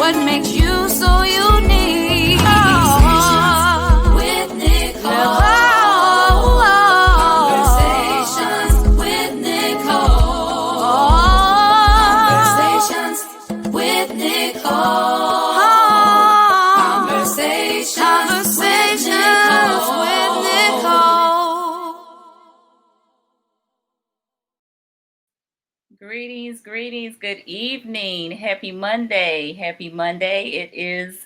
What makes you so unique? Conversations with Nicole. Conversations with Nicole. Conversations with Nicole. Conversations with Nicole. Greetings, good evening. Happy Monday. It is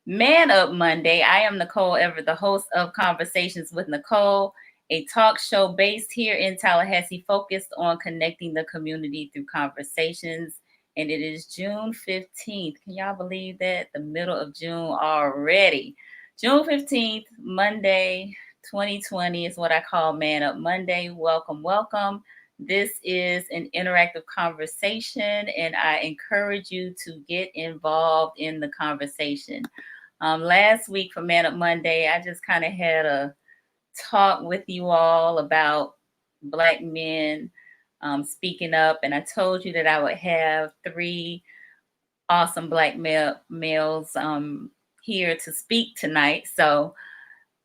Man Up Monday. I am Nicole Everett, the host of Conversations with Nicole, a talk show based here in Tallahassee focused on connecting the community through conversations. And it is June 15th. Can y'all believe that? The middle of June already. June 15th, Monday, 2020 is what I call Man Up Monday. Welcome. This is an interactive conversation, and I encourage you to get involved in the conversation. Last week for Man Up Monday, I just kind of had a talk with you all about Black men speaking up, and I told you that I would have 3 awesome Black males here to speak tonight. So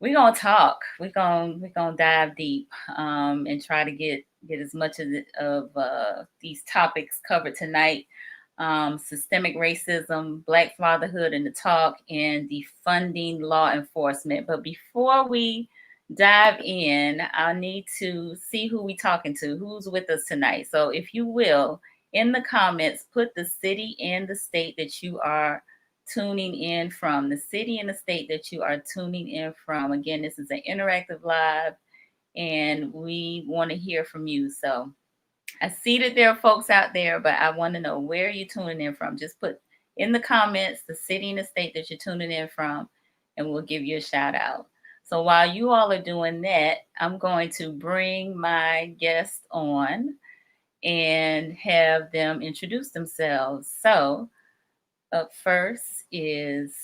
we're gonna talk. We're gonna dive deep and try to get as much of these topics covered tonight. Systemic racism, Black fatherhood in the talk, and defunding law enforcement. But before we dive in, I need to see who we talking to, who's with us tonight. So if you will, in the comments, put the city and the state that you are tuning in from, the city and the state that you are tuning in from. Again, this is an interactive live, and we want to hear from you. So I see that there are folks out there, but I want to know, where are you tuning in from? Just put in the comments the city and the state that you're tuning in from, and we'll give you a shout out. So while you all are doing that, I'm going to bring my guests on and have them introduce themselves. So up first is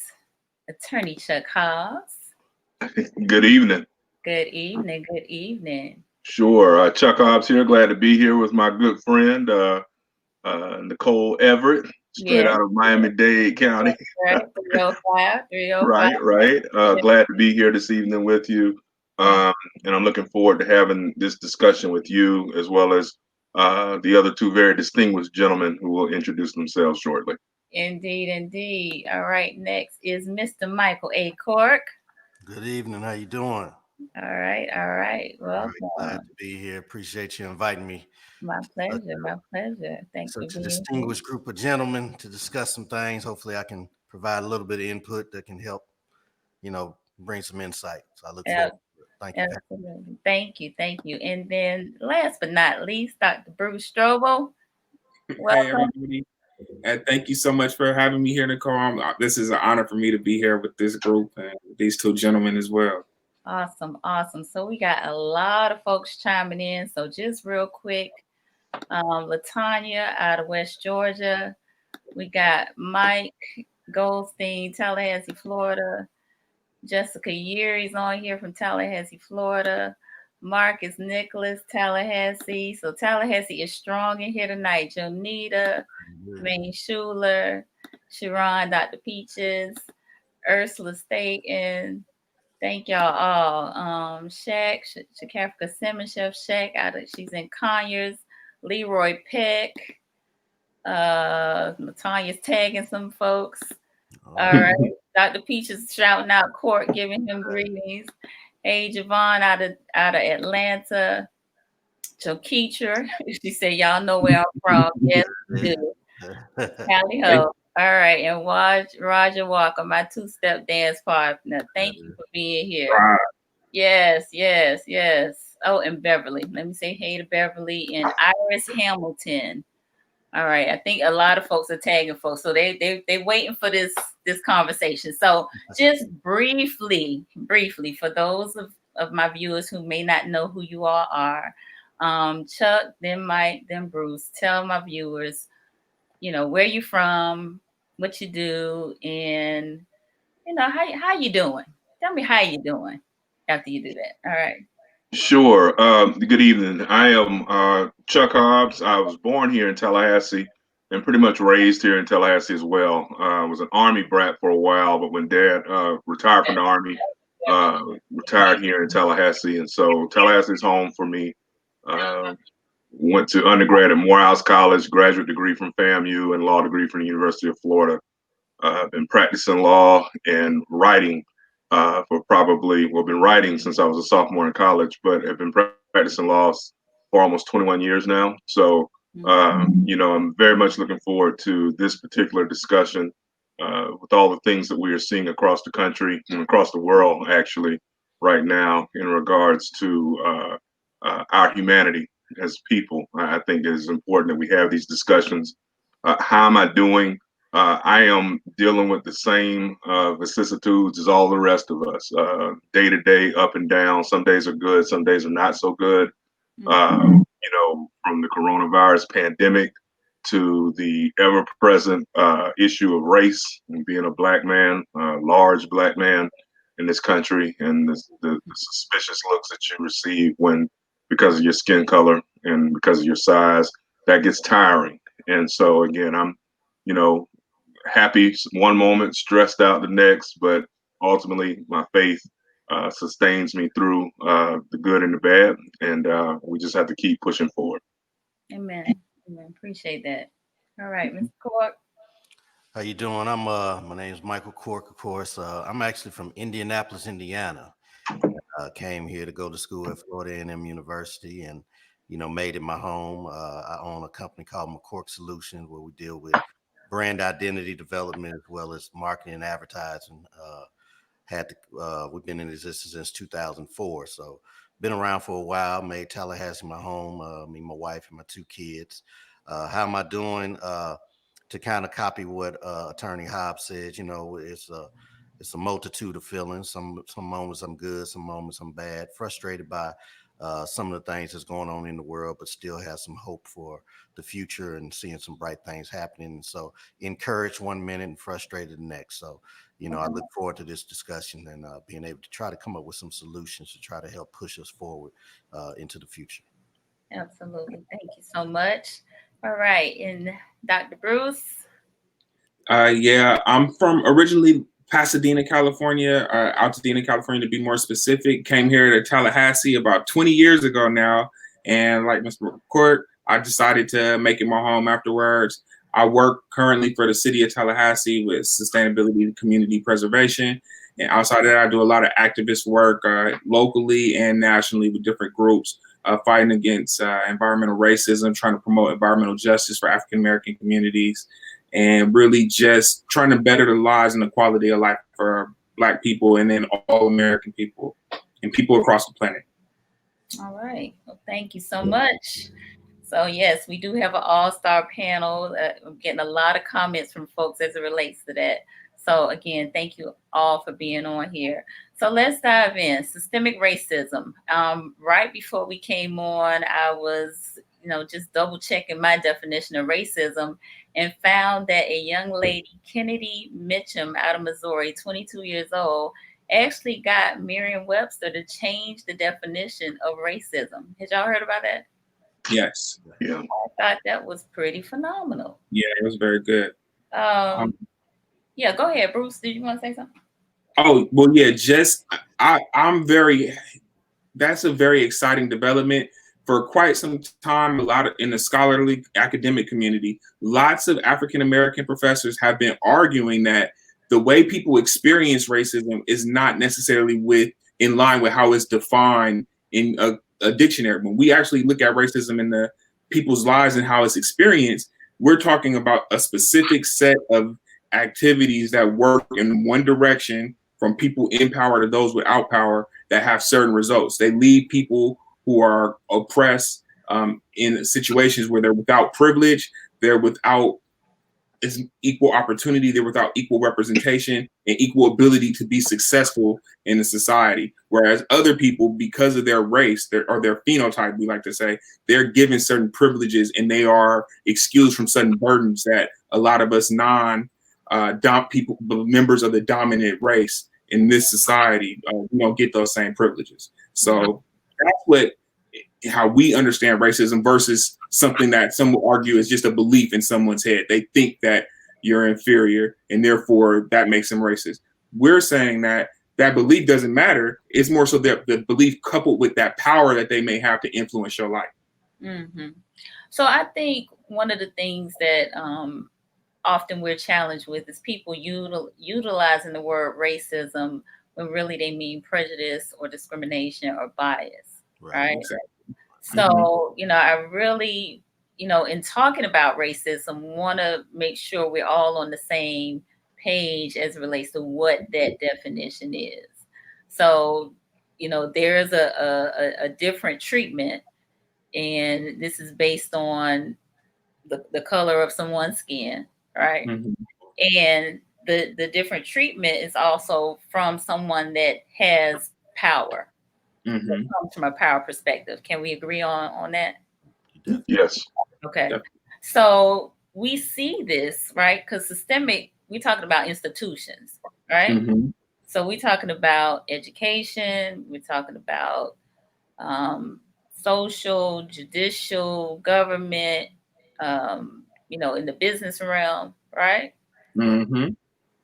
Attorney Chuck Hobbs. Good evening. Good evening. Sure. Chuck Hobbs here. Glad to be here with my good friend, Nicole Everett, straight out of Miami-Dade County. Right, 305. Right. Glad to be here this evening with you. And I'm looking forward to having this discussion with you, as well as the other 2 very distinguished gentlemen who will introduce themselves shortly. Indeed. All right, next is Mr. Michael A. Cork. Good evening. How you doing? All right. Well, glad to be here. Appreciate you inviting me. My pleasure. Thank you. Such a distinguished group of gentlemen to discuss some things. Hopefully I can provide a little bit of input that can help, bring some insight. So I look forward to it. Thank you. Absolutely. Thank you. And then last but not least, Dr. Bruce Strouble. Welcome. Hey, everybody. And thank you so much for having me here, Nicole. This is an honor for me to be here with this group and these 2 gentlemen as well. Awesome. So we got a lot of folks chiming in. So just real quick, Latanya out of West Georgia. We got Mike Goldstein, Tallahassee, Florida. Jessica Yeary's on here from Tallahassee, Florida. Marcus Nicholas, Tallahassee. So Tallahassee is strong in here tonight. Jonita, Maine Schuler, Sharon, Dr. Peaches, Ursula Staten. Thank y'all all. Shaq, Shakafka Simmons, Chef Shaq, she's in Conyers. Leroy Peck. Latanya's tagging some folks. All right. Dr. Peaches shouting out Cork, giving him greetings. Hey, Javon out of Atlanta. Jokeetra, she said, y'all know where I'm from. Yes, we do. Callie Ho. All right. And Roger Walker, my 2-step dance partner. Thank you for being here. Yes. Oh, and Beverly. Let me say hey to Beverly and Iris Hamilton. All right. I think a lot of folks are tagging folks. So they waiting for this conversation. So just briefly, for those of my viewers who may not know who you all are, Chuck, then Mike, then Bruce, tell my viewers, where you from, what you do, and how you doing. Tell me how you doing after you do that. All right. Sure. Good evening. I am Chuck Hobbs. I was born here in Tallahassee, and pretty much raised here in Tallahassee as well. Was an Army brat for a while, but when Dad retired from the Army, retired here in Tallahassee, and so Tallahassee's home for me. Went to undergrad at Morehouse College, graduate degree from FAMU, and law degree from the University of Florida. I've been practicing law and writing for been writing since I was a sophomore in college, but have been practicing law for almost 21 years now. So, I'm very much looking forward to this particular discussion with all the things that we are seeing across the country and across the world, actually, right now in regards to our humanity as people. I think it is important that we have these discussions. How am I doing? I am dealing with the same vicissitudes as all the rest of us, day to day, up and down. Some days are good, some days are not so good. From the coronavirus pandemic to the ever-present issue of race and being a Black man, large Black man in this country, and the suspicious looks that you receive because of your skin color and because of your size, that gets tiring. And so again, I'm, happy one moment, stressed out the next, but ultimately my faith sustains me through the good and the bad, and we just have to keep pushing forward. Amen. Amen. Appreciate that. All right, Mr. Cork. How you doing? My name is Michael Cork, of course. I'm actually from Indianapolis, Indiana. Came here to go to school at Florida A&M University, and made it my home. I own a company called McCork Solutions, where we deal with brand identity development as well as marketing and advertising. We've been in existence since 2004, so been around for a while. Made Tallahassee my home. Me, my wife, and my 2 kids. How am I doing? To kind of copy what Attorney Hobbs said, it's a multitude of feelings. Some moments I'm good, some moments I'm bad. Frustrated by some of the things that's going on in the world, but still have some hope for the future and seeing some bright things happening. And so encouraged one minute and frustrated the next. So, I look forward to this discussion and being able to try to come up with some solutions to try to help push us forward into the future. Absolutely. Thank you so much. All right. And Dr. Bruce? Yeah, I'm from originally Pasadena, California, Altadena, California, to be more specific. Came here to Tallahassee about 20 years ago now. And like Mr. Court, I decided to make it my home afterwards. I work currently for the city of Tallahassee with sustainability and community preservation. And outside of that, I do a lot of activist work locally and nationally with different groups fighting against environmental racism, trying to promote environmental justice for African-American communities, and really just trying to better the lives and the quality of life for Black people and then all American people and people across the planet. All right. Well, thank you so much. So yes, we do have an all-star panel. I'm getting a lot of comments from folks as it relates to that. So again, thank you all for being on here. So let's dive in. Systemic racism. Right before we came on, I was, just double checking my definition of racism and found that a young lady, Kennedy Mitchum out of Missouri, 22 years old, actually got Merriam-Webster to change the definition of racism. Had y'all heard about that? Yes. Yeah. I thought that was pretty phenomenal. Yeah, it was very good. Yeah, go ahead, Bruce. Did you want to say something? Oh, well, yeah, that's a very exciting development. For quite some time, in the scholarly academic community, lots of African-American professors have been arguing that the way people experience racism is not necessarily in line with how it's defined in a dictionary. When we actually look at racism in the people's lives and how it's experienced, we're talking about a specific set of activities that work in one direction from people in power to those without power that have certain results. They lead people who are oppressed in situations where they're without privilege, they're without equal opportunity, they're without equal representation and equal ability to be successful in the society. Whereas other people, because of their race or their phenotype, we like to say, they're given certain privileges and they are excused from certain burdens that a lot of us members of the dominant race in this society, we don't get those same privileges. So that's what how we understand racism versus something that some will argue is just a belief in someone's head. They think that you're inferior and therefore that makes them racist. We're saying that that belief doesn't matter. It's more so that the belief coupled with that power that they may have to influence your life. Mm-hmm. So I think one of the things that often we're challenged with is people utilizing the word racism when really they mean prejudice or discrimination or bias, right? Exactly. So, I really, in talking about racism, want to make sure we're all on the same page as it relates to what that definition is. So, there is a different treatment, and this is based on the color of someone's skin, right? Mm-hmm. And the different treatment is also from someone that has power. Mm-hmm. That comes from a power perspective. Can we agree on that? Yes. Okay. Yep. So we see this, right? Because systemic, we're talking about institutions, right? Mm-hmm. So we're talking about education, we're talking about social, judicial, government, in the business realm, right? Mm-hmm.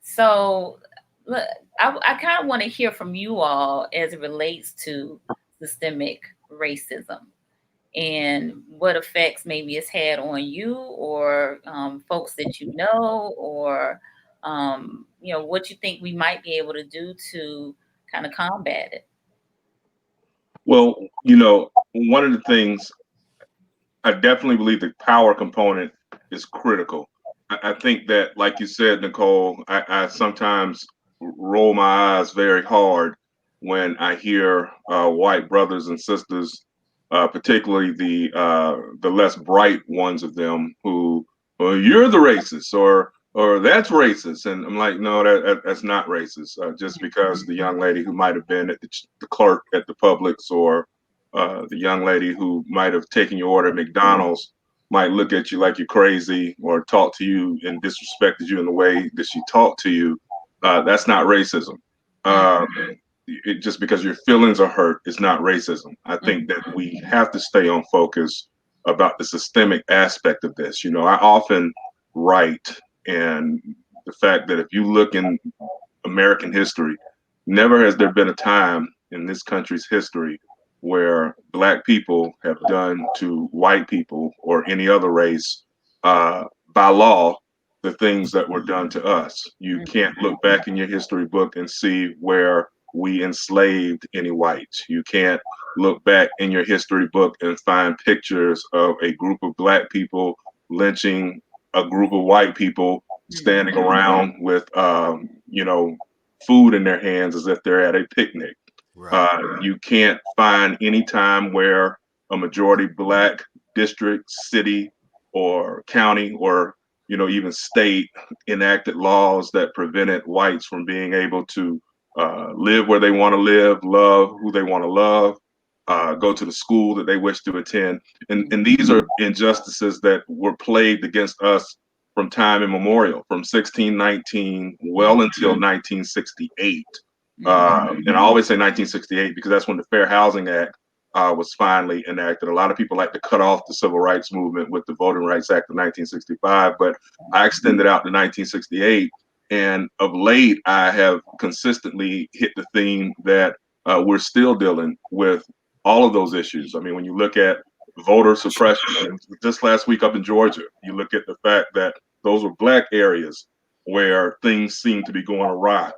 So look, I kind of want to hear from you all as it relates to systemic racism and what effects maybe it's had on you or folks that you know, or what you think we might be able to do to kind of combat it. Well, one of the things I definitely believe the power component is critical. I think that, like you said, Nicole, I sometimes roll my eyes very hard when I hear white brothers and sisters, particularly the less bright ones of them, who, well, you're the racist, or that's racist, and I'm like, no, that's not racist. Just because the young lady who might have been at the clerk at the Publix, or the young lady who might have taken your order at McDonald's might look at you like you're crazy or talk to you and disrespected you in the way that she talked to you. That's not racism. Just because your feelings are hurt is not racism. I think that we have to stay on focus about the systemic aspect of this. I often write, and the fact that if you look in American history, never has there been a time in this country's history where Black people have done to white people or any other race, by law, the things that were done to us. You can't look back in your history book and see where we enslaved any whites. You can't look back in your history book and find pictures of a group of Black people lynching a group of white people standing around with, food in their hands as if they're at a picnic. Right. You can't find any time where a majority Black district, city, or county, or even state enacted laws that prevented whites from being able to live where they want to live, love who they want to love, go to the school that they wish to attend. And these are injustices that were plagued against us from time immemorial, from 1619 well until 1968. And I always say 1968 because that's when the Fair Housing Act was finally enacted. A lot of people like to cut off the civil rights movement with the Voting Rights Act of 1965, but I extended out to 1968. And of late, I have consistently hit the theme that we're still dealing with all of those issues. I mean, when you look at voter suppression, just last week up in Georgia, you look at the fact that those were Black areas where things seem to be going awry.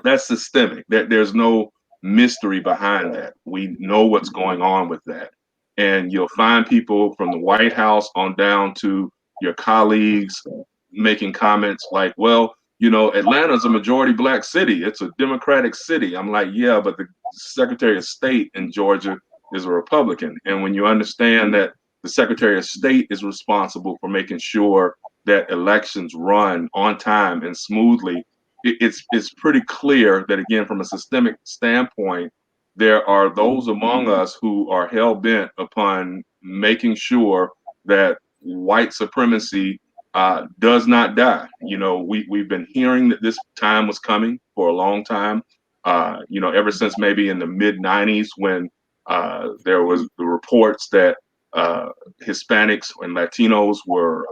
That's systemic. There's no mystery behind that. We know what's going on with that. And you'll find people from the White House on down to your colleagues making comments like, well, Atlanta's a majority Black city. It's a Democratic city. I'm like, yeah, but the Secretary of State in Georgia is a Republican. And when you understand that the Secretary of State is responsible for making sure that elections run on time and smoothly, it's pretty clear that, again, from a systemic standpoint, there are those among us who are hell bent upon making sure that white supremacy does not die. We've been hearing that this time was coming for a long time. Ever since maybe in the mid '90s when There was the reports that Hispanics and Latinos were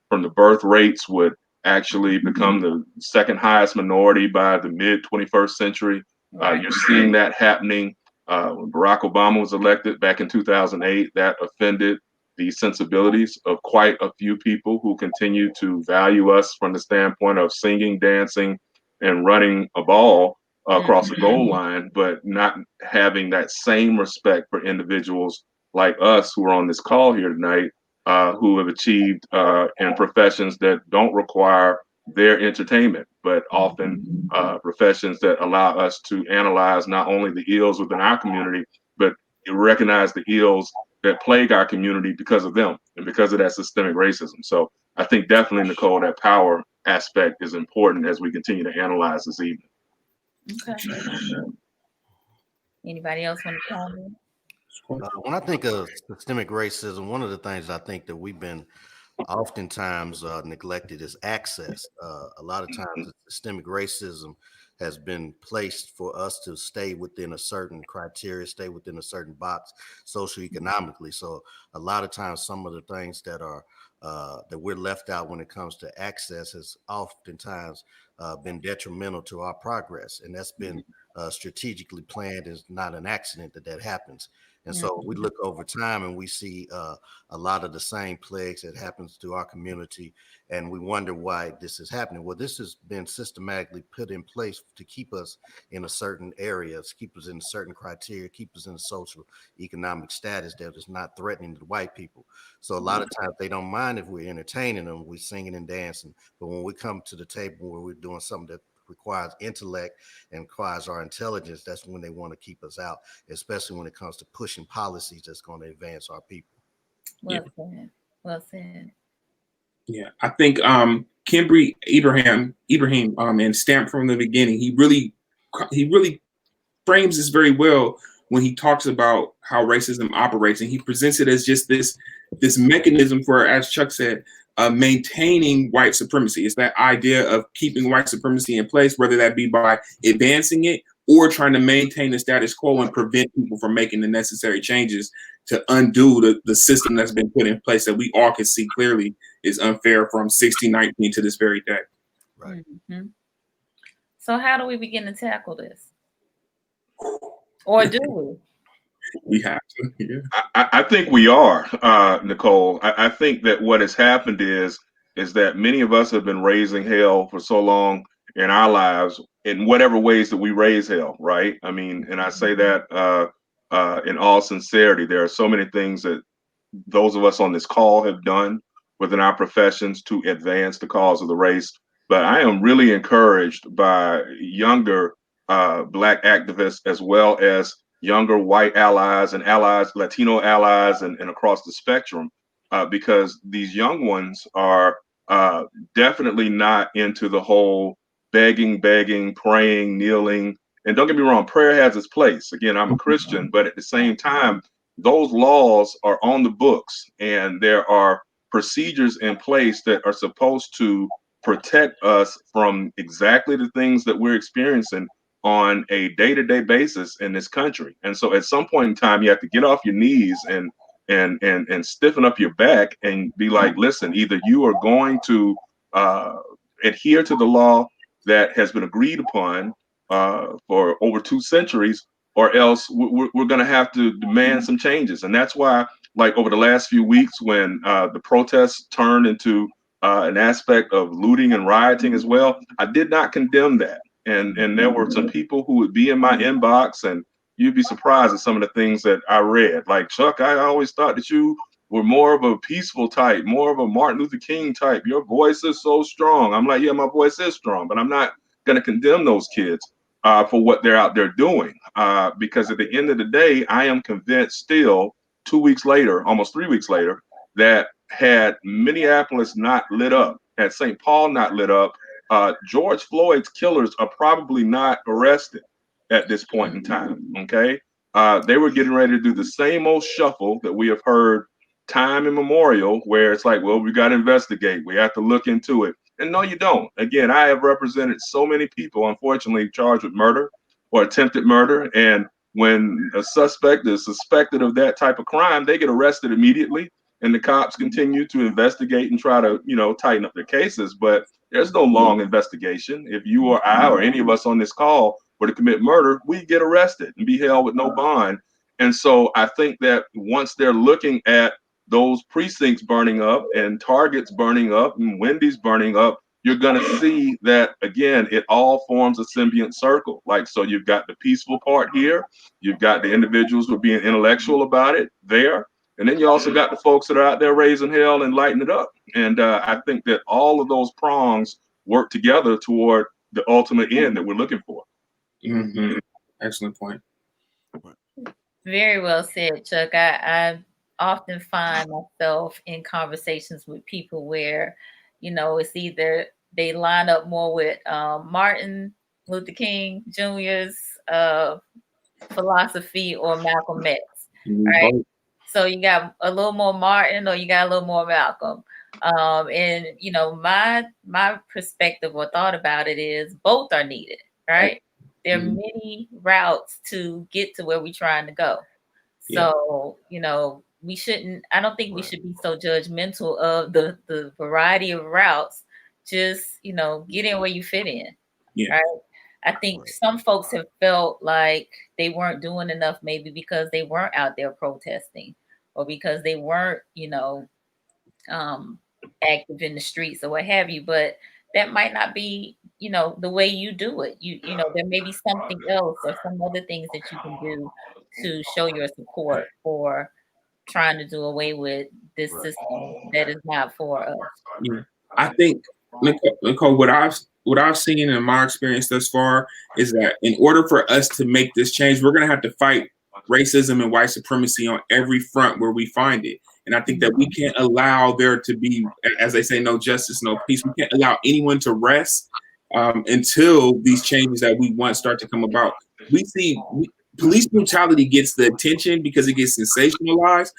from the birth rates would actually become the second highest minority by the mid 21st century. You're seeing that happening. When Barack Obama was elected back in 2008, that offended the sensibilities of quite a few people who continue to value us from the standpoint of singing, dancing, and running a ball across the goal line, but not having that same respect for individuals like us who are on this call here tonight, who have achieved in professions that don't require their entertainment, but often professions that allow us to analyze not only the ills within our community, but recognize the ills that plague our community because of them and because of that systemic racism. So I think definitely, Nicole, that power aspect is important as we continue to analyze this evening. Okay. Anybody else want to comment? When I think of systemic racism, one of the things I think that we've been oftentimes neglected is access. A lot of times, systemic racism has been placed for us to stay within a certain criteria, stay within a certain box, socioeconomically. So a lot of times, some of the things that are that we're left out when it comes to access has oftentimes been detrimental to our progress, and that's been strategically planned. It's not an accident that happens. And so we look over time and we see a lot of the same plagues that happens to our community, and we wonder why this is happening. Well, this has been systematically put in place to keep us in a certain area, to keep us in a certain criteria, keep us in a social economic status that is not threatening to white people. So a lot of times they don't mind if we're entertaining them, we're singing and dancing, but when we come to the table where we're doing something that requires intellect and requires our intelligence, that's when they want to keep us out, especially when it comes to pushing policies that's going to advance our people. Well said. Well said. Yeah, I think Kimbri Ibrahim, and Stamp from the beginning, he really frames this very well when he talks about how racism operates, and he presents it as just this mechanism for, as Chuck said, maintaining white supremacy. It's that idea of keeping white supremacy in place, whether that be by advancing it or trying to maintain the status quo and prevent people from making the necessary changes to undo the system that's been put in place that we all can see clearly is unfair from 1619 to this very day. Right. Mm-hmm. So how do we begin to tackle this? Or do we? We have to. Yeah. I think we are, Nicole. I think that what has happened is that many of us have been raising hell for so long in our lives in whatever ways that we raise hell, right? I mean, and I say that in all sincerity. There are so many things that those of us on this call have done within our professions to advance the cause of the race. But I am really encouraged by younger Black activists as well as younger white allies and allies, Latino allies, and across the spectrum, because these young ones are definitely not into the whole begging, praying, kneeling. And don't get me wrong, prayer has its place. Again, I'm a Christian, but at the same time, those laws are on the books, and there are procedures in place that are supposed to protect us from exactly the things that we're experiencing on a day-to-day basis in this country. And so at some point in time, you have to get off your knees and stiffen up your back and be like, listen, either you are going to adhere to the law that has been agreed upon for over 2 centuries, or else we're going to have to demand some changes. And that's why, like, over the last few weeks, when the protests turned into an aspect of looting and rioting as well, I did not condemn that. And there were some people who would be in my inbox, and you'd be surprised at some of the things that I read. Like, Chuck, I always thought that you were more of a peaceful type, more of a Martin Luther King type. Your voice is so strong. I'm like, yeah, my voice is strong, but I'm not going to condemn those kids for what they're out there doing. Because at the end of the day, I am convinced still 2 weeks later, almost 3 weeks later, that had Minneapolis not lit up, had St. Paul not lit up, George Floyd's killers are probably not arrested at this point in time. Okay. They were getting ready to do the same old shuffle that we have heard time immemorial, where it's like, well, we got to investigate. We have to look into it. And no, you don't. Again, I have represented so many people, unfortunately, charged with murder or attempted murder. And when a suspect is suspected of that type of crime, they get arrested immediately, and the cops continue to investigate and try to, tighten up their cases. But there's no long investigation. If you or I or any of us on this call were to commit murder, we get arrested and be held with no bond. And so I think that once they're looking at those precincts burning up and Targets burning up and Wendy's burning up, you're going to see that, again, it all forms a symbiont circle. Like, so you've got the peaceful part here, you've got the individuals who are being intellectual about it there, and then you also got the folks that are out there raising hell and lighting it up. And I think that all of those prongs work together toward the ultimate end that we're looking for. Mm-hmm. Excellent point. Very well said, Chuck. I often find myself in conversations with people where, it's either they line up more with Martin Luther King Jr.'s philosophy or Malcolm X, right? So you got a little more Martin or you got a little more Malcolm. And my perspective or thought about it is both are needed, right? There are many routes to get to where we're trying to go. So, I don't think we should be so judgmental of the variety of routes. Just, get in where you fit in. Right? I think some folks have felt like they weren't doing enough, maybe because they weren't out there protesting or because they weren't, active in the streets or what have you. But that might not be, the way you do it. There may be something else or some other things that you can do to show your support for trying to do away with this system that is not for us. Yeah, I think, Nicole, what I've seen in my experience thus far is that in order for us to make this change, we're going to have to fight racism and white supremacy on every front where we find it. And I think that we can't allow there to be, as they say, no justice, no peace. We can't allow anyone to rest until these changes that we want start to come about. Police brutality gets the attention because it gets sensationalized,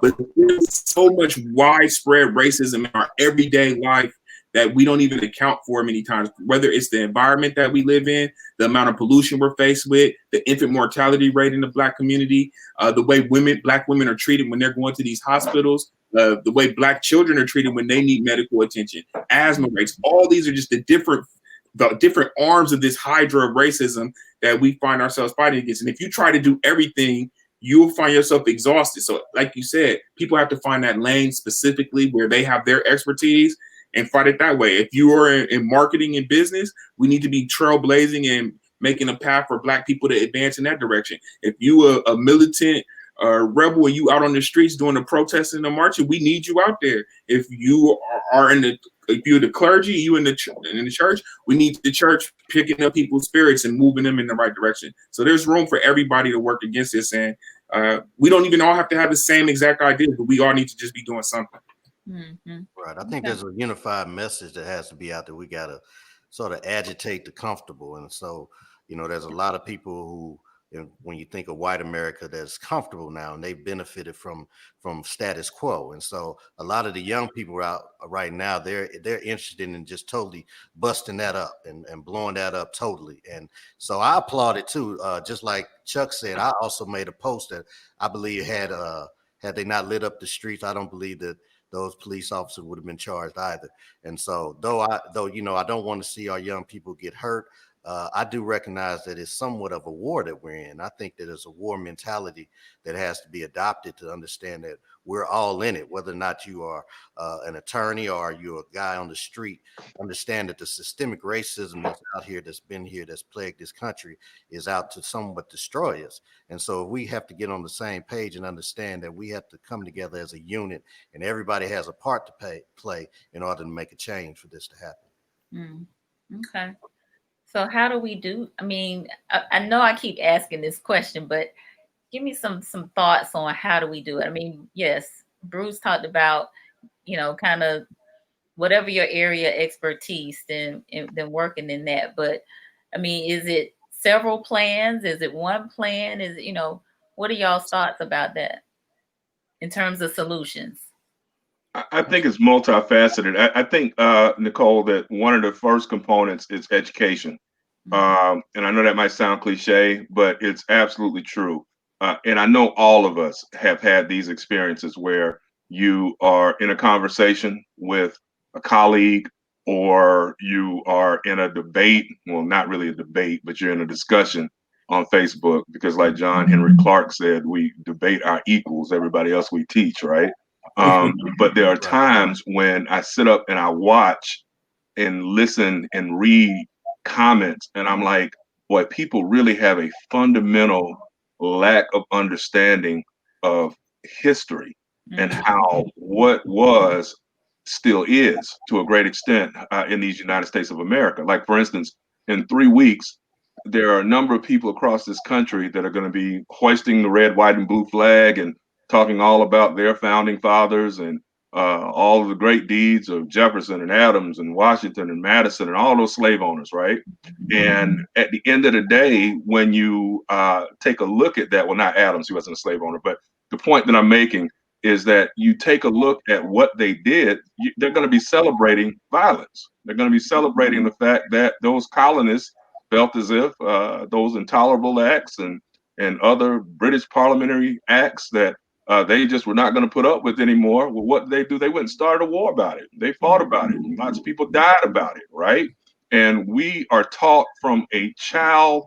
but there's so much widespread racism in our everyday life that we don't even account for many times, whether it's the environment that we live in, the amount of pollution we're faced with, the infant mortality rate in the Black community, the way Black women are treated when they're going to these hospitals, the way Black children are treated when they need medical attention, asthma rates. All these are just the different arms of this hydra of racism that we find ourselves fighting against. And if you try to do everything, you'll find yourself exhausted. So like you said, people have to find that lane specifically where they have their expertise and fight it that way. If you are in marketing and business, we need to be trailblazing and making a path for Black people to advance in that direction. If you are a militant rebel and you out on the streets doing the protesting and the marching, we need you out there. If you are if you're the clergy, you in the church, we need the church picking up people's spirits and moving them in the right direction. So there's room for everybody to work against this. And we don't even all have to have the same exact idea, but we all need to just be doing something. Mm-hmm. Right. I think there's a unified message that has to be out there. We got to sort of agitate the comfortable. And so, there's a lot of people who, when you think of white America, that's comfortable now, and they've benefited from status quo. And so a lot of the young people out right now, they're interested in just totally busting that up and blowing that up totally. And so I applaud it too. Just like Chuck said, I also made a post that I believe had they not lit up the streets, I don't believe that those police officers would have been charged either. And so though I don't want to see our young people get hurt, I do recognize that it's somewhat of a war that we're in. I think that there's a war mentality that has to be adopted to understand that we're all in it, whether or not you are an attorney or you're a guy on the street. Understand that the systemic racism that's out here, that's been here, that's plagued this country, is out to somewhat destroy us. And so we have to get on the same page and understand that we have to come together as a unit, and everybody has a part to play in order to make a change for this to happen. Okay. So how do we do? I mean, I know I keep asking this question, but give me some thoughts on how do we do it? I mean, yes, Bruce talked about, kind of whatever your area expertise, then working in that. But I mean, is it several plans? Is it one plan? Is it, what are y'all's thoughts about that in terms of solutions? I think it's multifaceted. I think, Nicole, that one of the first components is education. And I know that might sound cliche, but it's absolutely true. And I know all of us have had these experiences where you are in a conversation with a colleague, or you are in a debate. Well, not really a debate, but you're in a discussion on Facebook, because like John Henry Clark said, we debate our equals, everybody else we teach, right? But there are times when I sit up and I watch and listen and read comments, and I'm like, boy, people really have a fundamental lack of understanding of history and how what was still is to a great extent in these United States of America. Like, for instance, in 3 weeks, there are a number of people across this country that are going to be hoisting the red, white, and blue flag and talking all about their founding fathers and all of the great deeds of Jefferson and Adams and Washington and Madison and all those slave owners, right? And at the end of the day, when you take a look at that, well, not Adams, he wasn't a slave owner, but the point that I'm making is that you take a look at what they did, they're going to be celebrating violence. They're going to be celebrating the fact that those colonists felt as if those intolerable acts and other British parliamentary acts that they just were not going to put up with anymore. Well, what did they do? They went and started a war about it. They fought about it. Lots of people died about it, right? And we are taught from a child's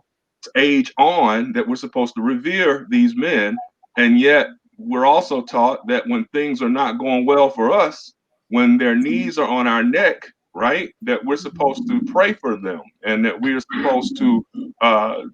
age on that we're supposed to revere these men. And yet we're also taught that when things are not going well for us, when their knees are on our neck, right, that we're supposed to pray for them, and that we're supposed to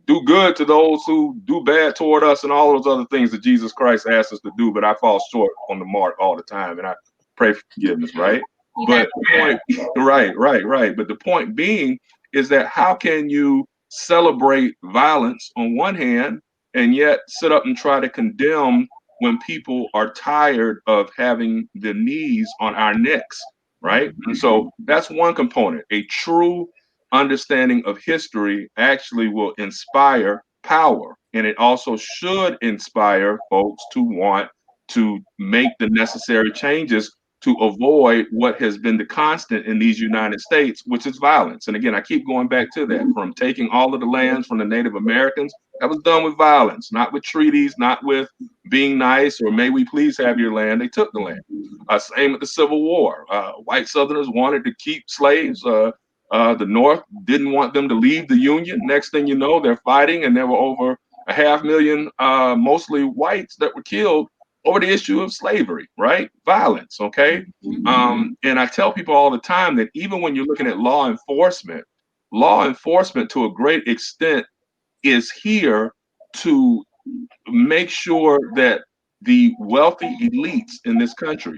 do good to those who do bad toward us, and all those other things that Jesus Christ asks us to do. But I fall short on the mark all the time, and I pray for forgiveness, right? But the point, right. But the point being is that how can you celebrate violence on one hand and yet sit up and try to condemn when people are tired of having the knees on our necks, right? And so that's one component. A true understanding of history actually will inspire power, and it also should inspire folks to want to make the necessary changes to avoid what has been the constant in these United States, which is violence. And again, I keep going back to that, from taking all of the lands from the Native Americans. That was done with violence, not with treaties, not with being nice or may we please have your land. They took the land. Same with the Civil War. White Southerners wanted to keep slaves. The North didn't want them to leave the Union. Next thing you know, they're fighting, and there were over 500,000, mostly whites, that were killed over the issue of slavery, right? Violence, okay? And I tell people all the time that even when you're looking at law enforcement to a great extent is here to make sure that the wealthy elites in this country,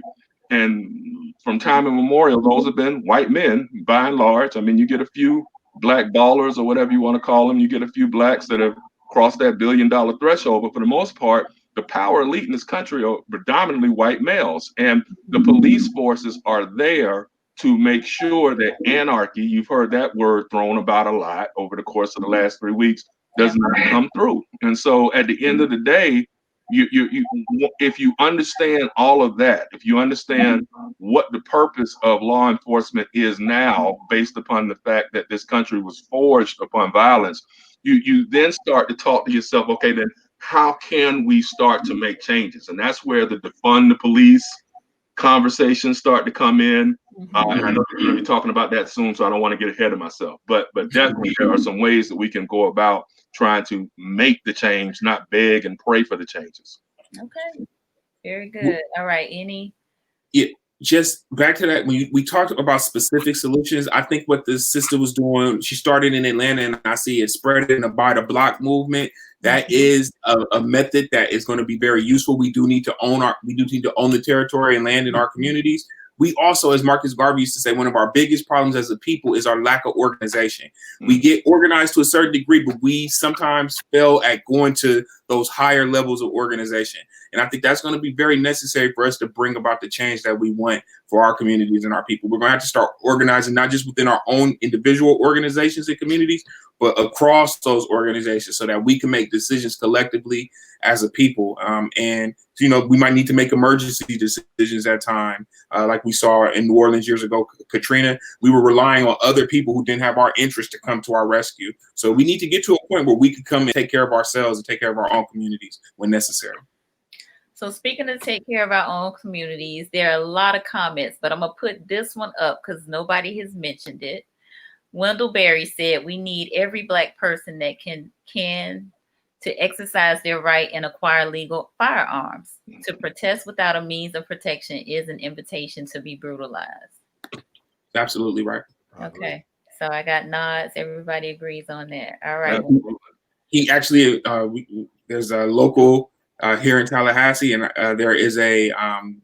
and from time immemorial, those have been white men by and large. I mean, you get a few black ballers or whatever you want to call them. You get a few blacks that have crossed that $1 billion threshold, but for the most part, the power elite in this country are predominantly white males, and the police forces are there to make sure that anarchy, you've heard that word thrown about a lot over the course of the last 3 weeks, does not come through. And so at the end of the day, you if you understand all of that, if you understand what the purpose of law enforcement is now, based upon the fact that this country was forged upon violence, you then start to talk to yourself, okay, then how can we start to make changes? And that's where the defund the police conversations start to come in. And I know we're going to be talking about that soon, so I don't want to get ahead of myself. But definitely there are some ways that we can go about trying to make the change, not beg and pray for the changes. Okay, very good. All right, Yeah, just back to that, when we talked about specific solutions, I think what the sister was doing, she started in Atlanta, and I see it spreading the Buy the Block movement. That is a method that is going to be very useful. We do need to own the territory and land in our communities. We also, as Marcus Garvey used to say, one of our biggest problems as a people is our lack of organization. We get organized to a certain degree, but we sometimes fail at going to those higher levels of organization. And I think that's going to be very necessary for us to bring about the change that we want for our communities and our people. We're going to have to start organizing, not just within our own individual organizations and communities, but across those organizations, so that we can make decisions collectively as a people, and we might need to make emergency decisions at time. Like we saw in New Orleans years ago, Katrina, we were relying on other people who didn't have our interest to come to our rescue. So we need to get to a point where we can come and take care of ourselves and take care of our own communities when necessary. So speaking of take care of our own communities, there are a lot of comments, but I'm going to put this one up because nobody has mentioned it. Wendell Berry said, we need every Black person that can to exercise their right and acquire legal firearms. To protest without a means of protection is an invitation to be brutalized. Absolutely right. Okay. So I got nods. Everybody agrees on that. All right. He actually, there's a local here in Tallahassee, and there is a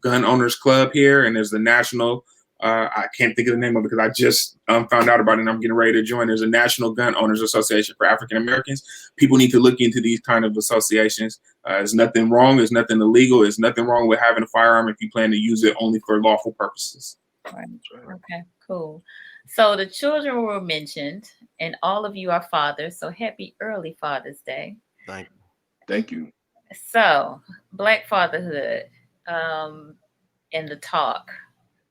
gun owners club here, and there's the national. I can't think of the name of it because I just found out about it and I'm getting ready to join. There's a National Gun Owners Association for African Americans. People need to look into these kind of associations. There's nothing wrong. There's nothing illegal. There's nothing wrong with having a firearm if you plan to use it only for lawful purposes. Right. Okay, cool. So the children were mentioned, and all of you are fathers. So happy early Father's Day. Thank you. Thank you. So Black fatherhood and the talk.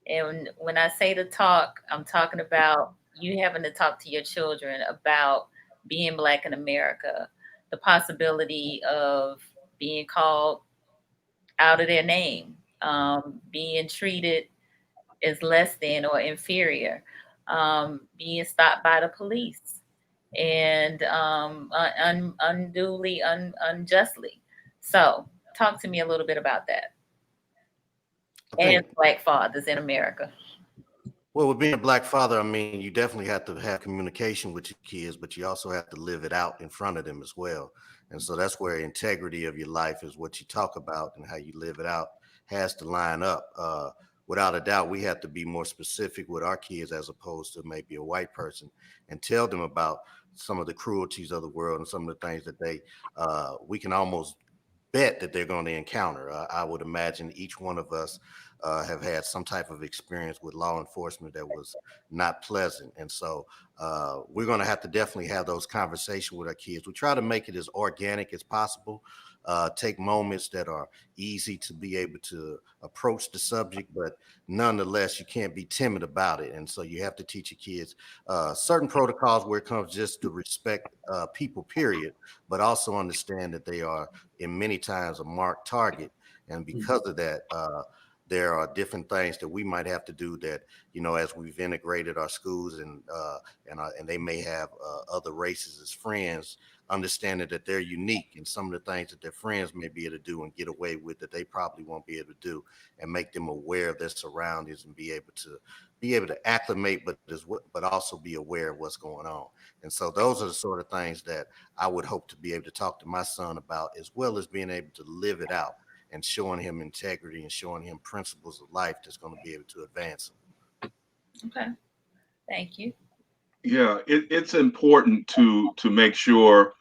And when I say the talk, I'm talking about you having to talk to your children about being Black in America, the possibility of being called out of their name, being treated as less than or inferior, being stopped by the police, and unjustly. So talk to me a little bit about that. And Black fathers in America. Well, with being a Black father, I mean, you definitely have to have communication with your kids, but you also have to live it out in front of them as well. And so that's where integrity of your life is what you talk about, and how you live it out has to line up. Without a doubt, we have to be more specific with our kids as opposed to maybe a white person, and tell them about some of the cruelties of the world and some of the things that we can almost bet that they're going to encounter. I would imagine each one of us have had some type of experience with law enforcement that was not pleasant. And so we're going to have to definitely have those conversations with our kids. We try to make it as organic as possible, take moments that are easy to be able to approach the subject, but nonetheless, you can't be timid about it. And so you have to teach your kids certain protocols where it comes just to respect people, period, but also understand that they are in many times a marked target. And because of that, there are different things that we might have to do that, as we've integrated our schools and they may have other races as friends, understanding that they're unique, and some of the things that their friends may be able to do and get away with that they probably won't be able to do, and make them aware of their surroundings and be able to acclimate, but also be aware of what's going on. And so those are the sort of things that I would hope to be able to talk to my son about, as well as being able to live it out and showing him integrity and showing him principles of life that's going to be able to advance him. Okay, thank you. Yeah, it's important to make sure.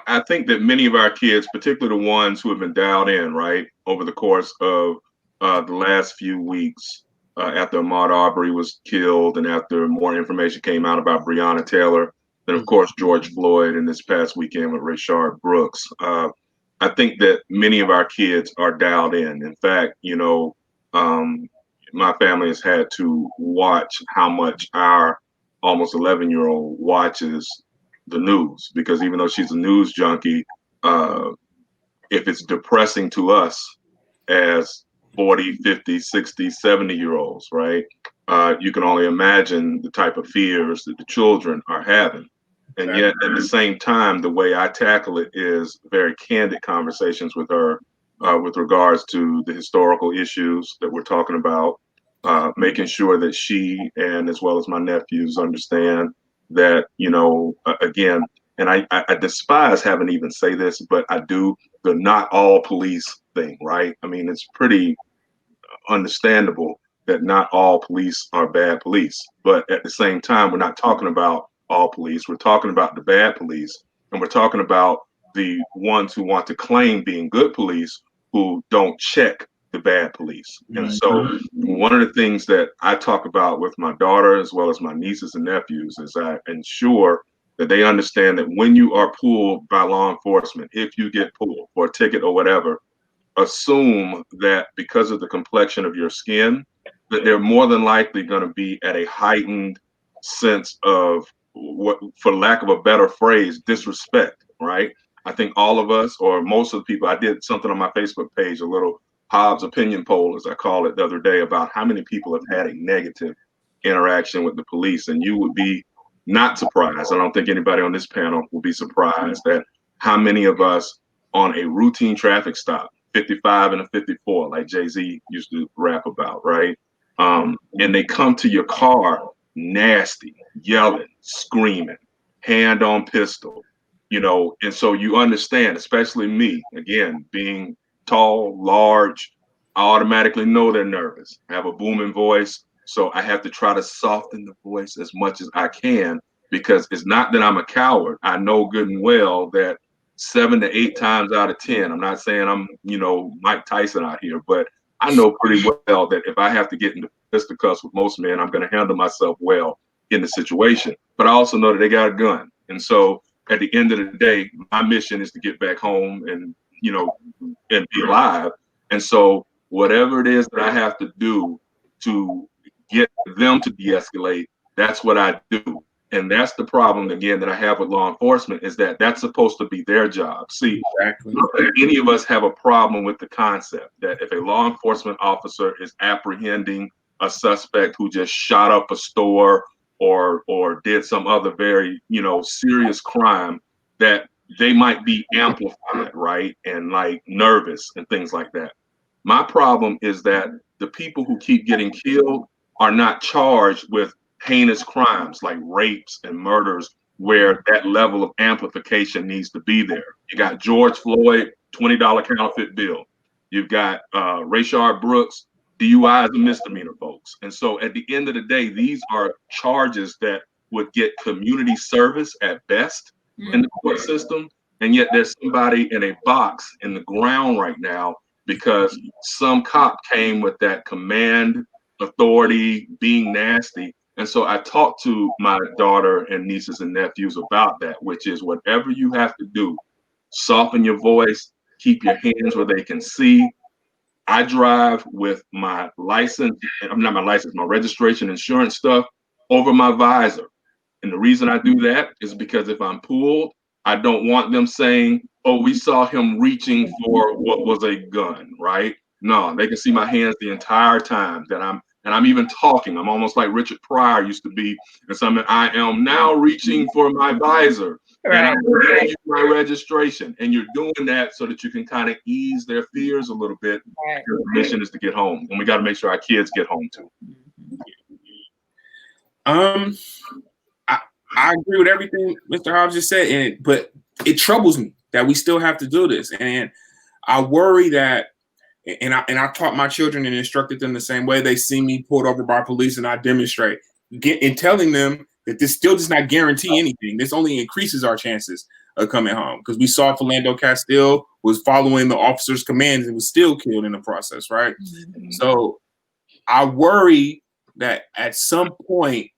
I think that many of our kids, particularly the ones who have been dialed in, right, over the course of the last few weeks, after Ahmaud Arbery was killed and after more information came out about Breonna Taylor, and of course George Floyd, and this past weekend with Rayshard Brooks. I think that many of our kids are dialed in. In fact, my family has had to watch how much our almost 11-year-old watches the news, because even though she's a news junkie, if it's depressing to us as 40, 50, 60, 70-year-olds, right? You can only imagine the type of fears that the children are having. And yet at the same time, the way I tackle it is very candid conversations with her with regards to the historical issues that we're talking about, making sure that she and as well as my nephews understand that, again, and I despise having to even say this, but I do the not all police thing, right? I mean, it's pretty understandable that not all police are bad police, but at the same time, we're not talking about all police. We're talking about the bad police, and we're talking about the ones who want to claim being good police who don't check the bad police. And so one of the things that I talk about with my daughter as well as my nieces and nephews is I ensure that they understand that when you are pulled by law enforcement, if you get pulled for a ticket or whatever, assume that because of the complexion of your skin, that they're more than likely going to be at a heightened sense of what, for lack of a better phrase, disrespect, right? I think all of us, or most of the people, I did something on my Facebook page, a little Hobbs opinion poll, as I call it, the other day, about how many people have had a negative interaction with the police. And you would be not surprised. I don't think anybody on this panel will be surprised that how many of us on a routine traffic stop, 55 and a 54, like Jay-Z used to rap about, right? And they come to your car nasty, yelling, screaming, hand on pistol, and so you understand, especially me, again, being tall, large, I automatically know they're nervous. I have a booming voice, so I have to try to soften the voice as much as I can, because it's not that I'm a coward. I know good and well that 7 to 8 times out of 10, I'm not saying I'm, Mike Tyson out here, but I know pretty well that if I have to get into fisticuffs with most men, I'm going to handle myself well in the situation. But I also know that they got a gun. And so at the end of the day, my mission is to get back home and, and be alive. And so whatever it is that I have to do to get them to de-escalate, that's what I do. And that's the problem, again, that I have with law enforcement, is that that's supposed to be their job. See, Exactly. any of us have a problem with the concept that if a law enforcement officer is apprehending a suspect who just shot up a store or did some other very, serious crime, that they might be amplified, right? And like nervous and things like that. My problem is that the people who keep getting killed are not charged with heinous crimes like rapes and murders, where that level of amplification needs to be there. You got George Floyd, $20 counterfeit bill. You've got Rayshard Brooks, DUI is a misdemeanor, folks. And so at the end of the day, these are charges that would get community service at best in the court system. And yet there's somebody in a box in the ground right now because some cop came with that command authority, being nasty. And so I talked to my daughter and nieces and nephews about that, which is whatever you have to do, soften your voice, keep your hands where they can see. I drive with my license, I'm not my license, my registration insurance stuff over my visor. And the reason I do that is because if I'm pulled, I don't want them saying, oh, we saw him reaching for what was a gun, right? No, they can see my hands the entire time that I'm even talking. I'm almost like Richard Pryor used to be. And so I am now reaching for my visor. Right. And I'm giving you my registration. And you're doing that so that you can kind of ease their fears a little bit. Right. The mission is to get home. And we got to make sure our kids get home too. I agree with everything Mr. Hobbs just said, but it troubles me that we still have to do this. And I worry that, and I taught my children and instructed them the same way. They see me pulled over by police and I demonstrate, and telling them that this still does not guarantee anything. This only increases our chances of coming home, because we saw Philando Castile was following the officer's commands and was still killed in the process, right? Mm-hmm. So I worry that at some point,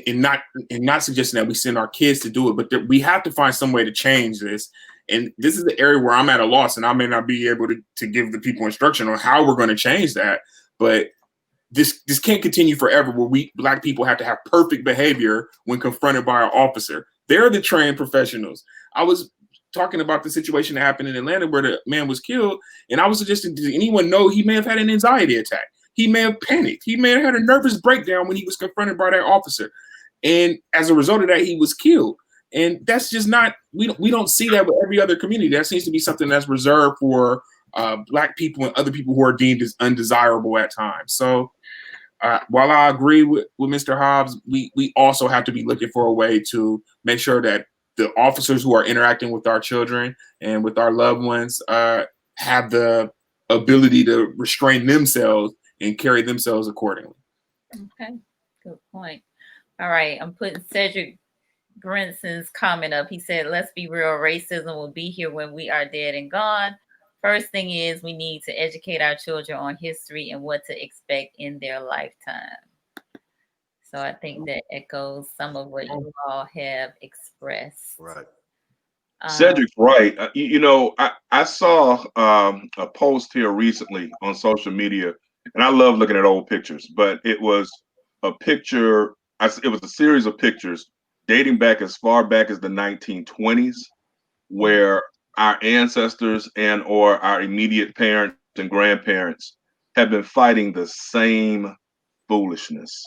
and not suggesting that we send our kids to do it, but we have to find some way to change this. And this is the area where I'm at a loss, and I may not be able to give the people instruction on how we're going to change that. But this can't continue forever, where we Black people have to have perfect behavior when confronted by an officer. They're the trained professionals. I was talking about the situation that happened in Atlanta where the man was killed, and I was suggesting, does anyone know he may have had an anxiety attack? He may have panicked. He may have had a nervous breakdown when he was confronted by that officer. And as a result of that, he was killed. And that's just not, we don't see that with every other community. That seems to be something that's reserved for Black people and other people who are deemed as undesirable at times. So while I agree with Mr. Hobbs, we also have to be looking for a way to make sure that the officers who are interacting with our children and with our loved ones have the ability to restrain themselves and carry themselves accordingly. Okay, good point. All right, I'm putting Cedric Brinson's comment up. He said, let's be real, racism will be here when we are dead and gone. First thing is we need to educate our children on history and what to expect in their lifetime. So I think that echoes some of what you all have expressed. Right. Cedric's right. I saw a post here recently on social media, and I love looking at old pictures, but it was a picture, it was a series of pictures dating back as far back as the 1920s, where our ancestors and or our immediate parents and grandparents have been fighting the same foolishness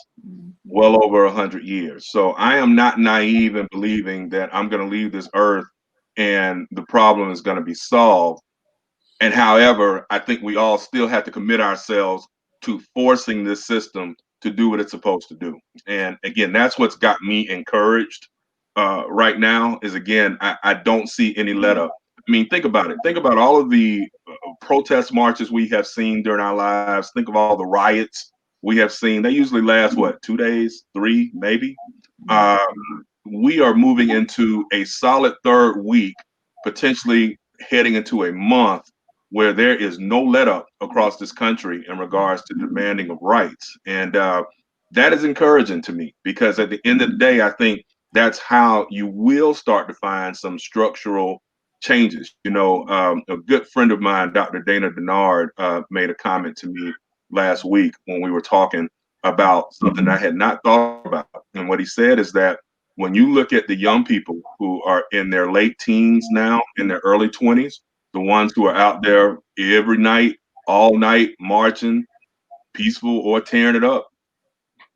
well over 100 years. So I am not naive in believing that I'm going to leave this earth and the problem is going to be solved. And however, I think we all still have to commit ourselves to forcing this system to do what it's supposed to do. And again, that's what's got me encouraged right now is, again, I don't see any let up. I mean, think about it. Think about all of the protest marches we have seen during our lives. Think of all the riots we have seen. They usually last, what, 2 days, 3, maybe? We are moving into a solid third week, potentially heading into a month where there is no let up across this country in regards to demanding of rights. And that is encouraging to me, because at the end of the day, I think that's how you will start to find some structural changes. A good friend of mine, Dr. Dana Denard, made a comment to me last week when we were talking about something I had not thought about. And what he said is that when you look at the young people who are in their late teens now, in their early 20s, the ones who are out there every night, all night, marching, peaceful or tearing it up,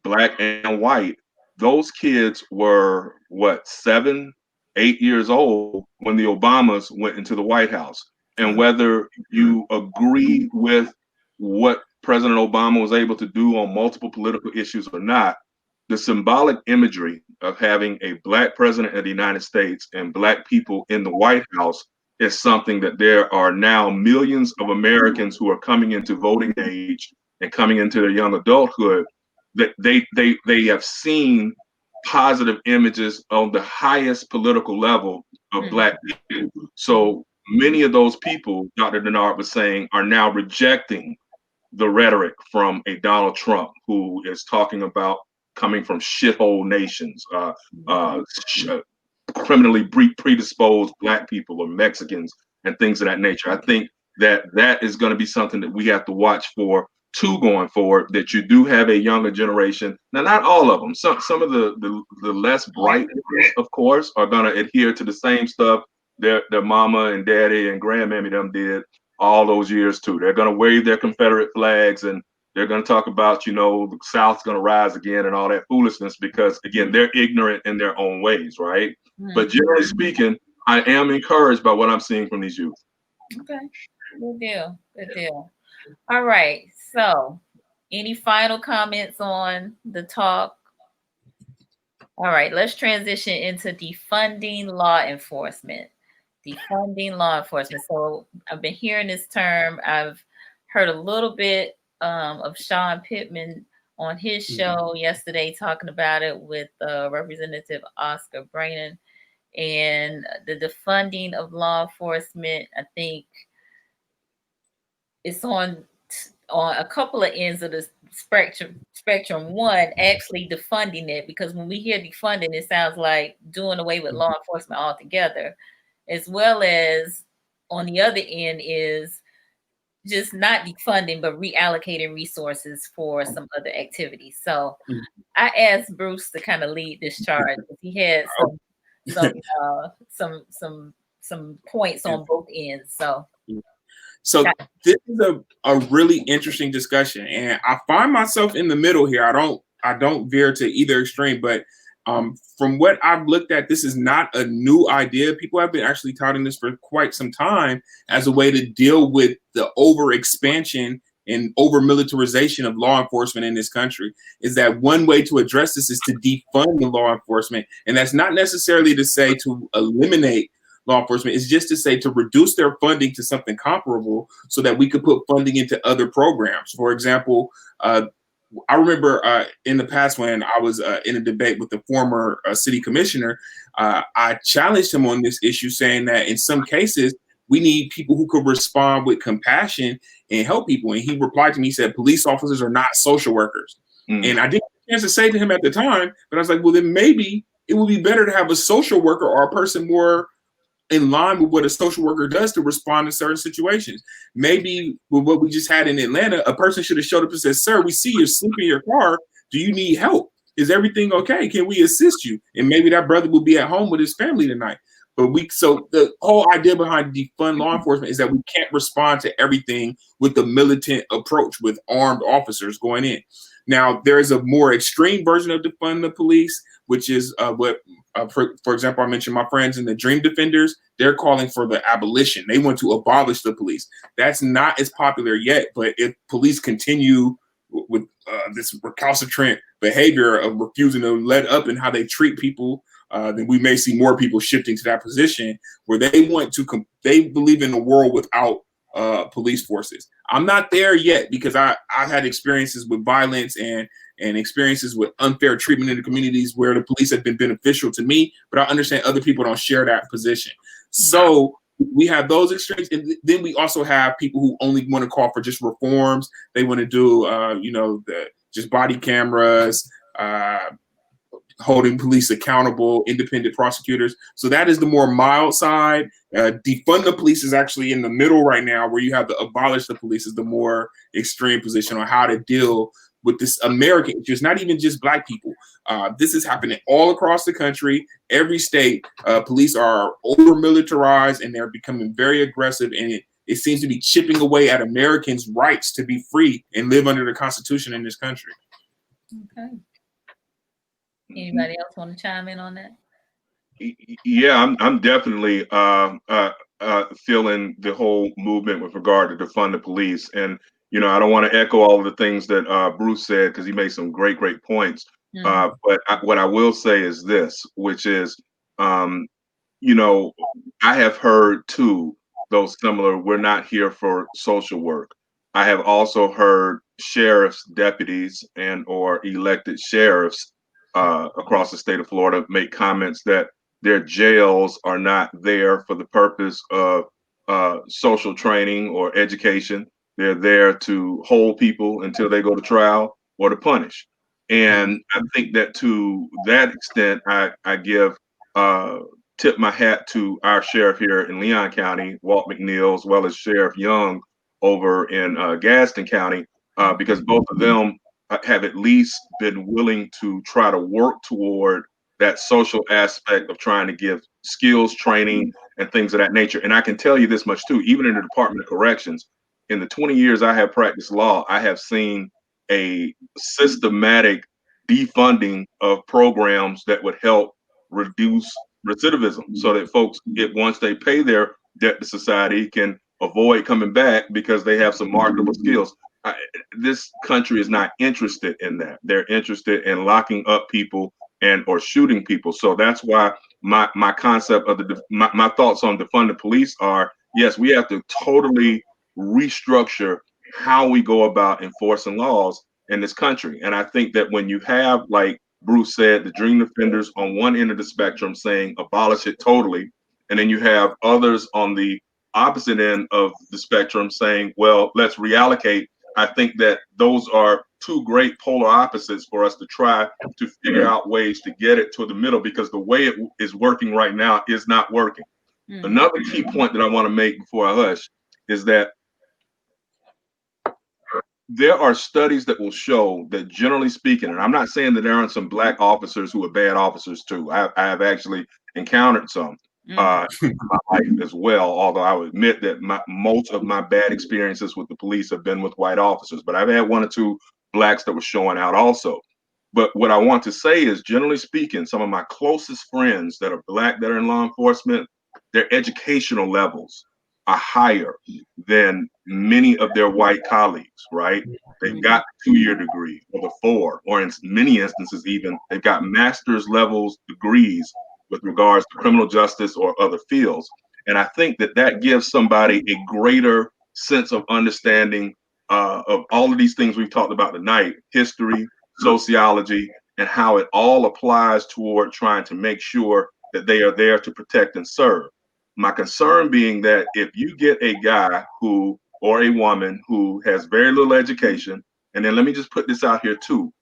black and white, those kids were, what, 7, 8 years old when the Obamas went into the White House. And whether you agree with what President Obama was able to do on multiple political issues or not, the symbolic imagery of having a black president of the United States and black people in the White House is something that there are now millions of Americans who are coming into voting age and coming into their young adulthood, that they have seen positive images on the highest political level of black people. So many of those people, Dr. Denard was saying, are now rejecting the rhetoric from a Donald Trump, who is talking about coming from shithole nations, criminally predisposed black people or Mexicans and things of that nature. I think that is going to be something that we have to watch for too going forward, that you do have a younger generation. Now, not all of them. Some of the less bright, of course, are going to adhere to the same stuff their mama and daddy and grandmammy them did all those years too. They're going to wave their Confederate flags and they're going to talk about, the South's going to rise again and all that foolishness, because, again, they're ignorant in their own ways, right? But generally speaking, I am encouraged by what I'm seeing from these youth. Okay, good deal, good deal. All right, so any final comments on the talk? All right, let's transition into defunding law enforcement. Defunding law enforcement. So I've been hearing this term. I've heard a little bit of Sean Pittman on his show yesterday talking about it with Representative Oscar Brannon, and the defunding of law enforcement. I think it's on a couple of ends of the spectrum. One, actually defunding it, because when we hear defunding, it sounds like doing away with law enforcement altogether, as well as on the other end is just not defunding, but reallocating resources for some other activities. So I asked Bruce to kind of lead this charge, because he had some points on both ends. So this is a really interesting discussion, and I find myself in the middle here. I don't veer to either extreme, but from what I've looked at, this is not a new idea. People have been actually touting this for quite some time as a way to deal with the overexpansion and over militarization of law enforcement in this country. Is that one way to address this is to defund the law enforcement, and that's not necessarily to say to eliminate law enforcement. It's just to say to reduce their funding to something comparable so that we could put funding into other programs. For example, I remember in the past when I was in a debate with the former city commissioner, I challenged him on this issue, saying that in some cases, we need people who could respond with compassion and help people. And he replied to me, he said, police officers are not social workers. And I didn't have a chance to say to him at the time, but I was like, well, then maybe it would be better to have a social worker or a person more in line with what a social worker does to respond to certain situations. Maybe with what we just had in Atlanta, a person should have showed up and said, "Sir, we see you're sleeping in your car. Do you need help? Is everything okay? Can we assist you?" And maybe that brother will be at home with his family tonight. So the whole idea behind defund law enforcement is that we can't respond to everything with the militant approach with armed officers going in. Now, there is a more extreme version of defund the police, which is for example, I mentioned my friends in the Dream Defenders. They're calling for the abolition. They want to abolish the police. That's not as popular yet, but if police continue with this recalcitrant behavior of refusing to let up in how they treat people, then we may see more people shifting to that position where they want to. They believe in a world without police forces. I'm not there yet because I've had experiences with violence and experiences with unfair treatment in the communities where the police have been beneficial to me, but I understand other people don't share that position. So we have those extremes, and then we also have people who only want to call for just reforms. They want to do, just body cameras, holding police accountable, independent prosecutors. So that is the more mild side. Defund the police is actually in the middle right now, where you have to abolish the police is the more extreme position on how to deal with this American issue. It's not even just Black people. This is happening all across the country. Every state, police are over-militarized and they're becoming very aggressive, and it seems to be chipping away at Americans' rights to be free and live under the Constitution in this country. Okay. Anybody else want to chime in on that? Yeah, I'm definitely feeling the whole movement with regard to defund the police. And, I don't want to echo all of the things that Bruce said, because he made some great points. But what I will say is this, which is, I have heard too, those similar, we're not here for social work. I have also heard sheriffs, deputies, and or elected sheriffs across the state of Florida make comments that their jails are not there for the purpose of social training or education. They're there to hold people until they go to trial or to punish. And I think that to that extent, I give tip my hat to our sheriff here in Leon County, Walt McNeil, as well as Sheriff Young over in Gadsden County, because both of them have at least been willing to try to work toward that social aspect of trying to give skills training and things of that nature. And I can tell you this much too, even in the Department of Corrections, in the 20 years I have practiced law, I have seen a systematic defunding of programs that would help reduce recidivism, so that folks, once they pay their debt to society, can avoid coming back because they have some marketable skills. This country is not interested in that. They're interested in locking up people and or shooting people. So that's why my concept of my thoughts on defund the police are, yes, we have to totally restructure how we go about enforcing laws in this country. And I think that when you have, like Bruce said, the Dream Defenders on one end of the spectrum saying abolish it totally, and then you have others on the opposite end of the spectrum saying, well, let's reallocate. I think that those are two great polar opposites for us to try to figure out ways to get it to the middle, because the way it is working right now is not working. Another key point that I want to make before I hush is that there are studies that will show that, generally speaking, and I'm not saying that there aren't some Black officers who are bad officers too. I have actually encountered some in my life as well, although I would admit that most of my bad experiences with the police have been with white officers, but I've had one or two Blacks that were showing out also. But what I want to say is, generally speaking, some of my closest friends that are Black that are in law enforcement, their educational levels are higher than many of their white colleagues, right? They've got a 2-year degree or the 4, or in many instances even, they've got master's levels degrees with regards to criminal justice or other fields. And I think that that gives somebody a greater sense of understanding of all of these things we've talked about tonight: history, sociology, and how it all applies toward trying to make sure that they are there to protect and serve. My concern being that if you get a guy who, or a woman who has very little education, and then let me just put this out here too,